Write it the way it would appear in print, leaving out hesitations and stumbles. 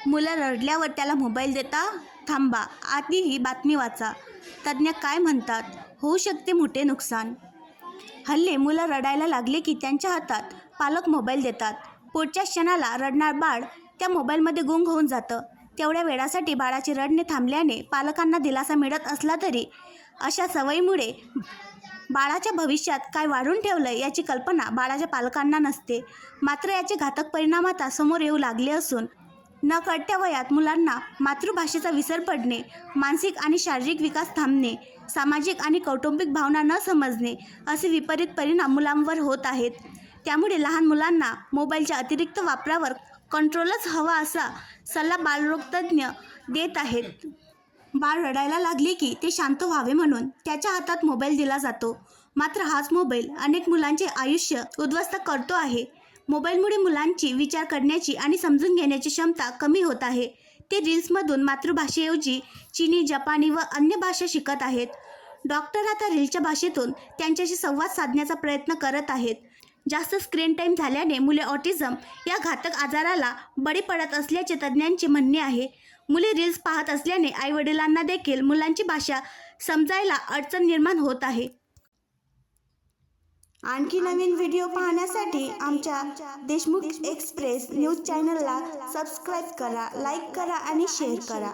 मुलं रडल्यावर त्याला मोबाईल देता? थांबा, आधी ही बातमी वाचा. तज्ज्ञ काय म्हणतात? होऊ शकते मोठे नुकसान. हल्ली मुलं रडायला लागले की त्यांच्या हातात पालक मोबाईल देतात. पुढच्या क्षणाला रडणार बाळ त्या मोबाईलमध्ये गुंग होऊन जातं. तेवढ्या वेळासाठी बाळाचे रडणे थांबल्याने पालकांना दिलासा मिळत असला तरी अशा सवयीमुळे बाळाच्या भविष्यात काय वाढून ठेवलं याची कल्पना बाळाच्या पालकांना नसते. मात्र याचे घातक परिणाम आता समोर येऊ लागले असून नकळत्या वयात मुलांना मातृभाषेचा विसर पडणे, मानसिक आणि शारीरिक विकास थांबणे, सामाजिक आणि कौटुंबिक भावना न समजणे असे विपरीत परिणाम मुलांवर होत आहेत. त्यामुळे लहान मुलांना मोबाईलच्या अतिरिक्त वापरावर कंट्रोलच हवा असा सल्ला बालरोगतज्ज्ञ देत आहेत. बाळ रडायला लागले की ते शांत व्हावे म्हणून त्याच्या हातात मोबाईल दिला जातो. मात्र हाच मोबाईल अनेक मुलांचे आयुष्य उद्ध्वस्त करतो आहे. मोबाईलमुळे मुलांची विचार करण्याची आणि समजून घेण्याची क्षमता कमी होत आहे. ते रील्समधून मातृभाषेऐवजी चीनी, जपानी व अन्य भाषा शिकत आहेत. डॉक्टर आता रीलच्या भाषेतून त्यांच्याशी संवाद साधण्याचा प्रयत्न करत आहेत. जास्त स्क्रीन टाईम झाल्याने मुले ऑटिझम या घातक आजाराला बळी पडत असल्याचे तज्ज्ञांचे म्हणणे आहे. मुले रील्स पाहत असल्याने आईवडिलांना देखील मुलांची भाषा समजायला अडचण निर्माण होत आहे. आणखी नवीन व्हिडिओ पाहण्यासाठी आमच्या देशमुख एक्सप्रेस न्यूज चॅनलला सबस्क्राईब करा, लाईक करा आणि शेअर करा.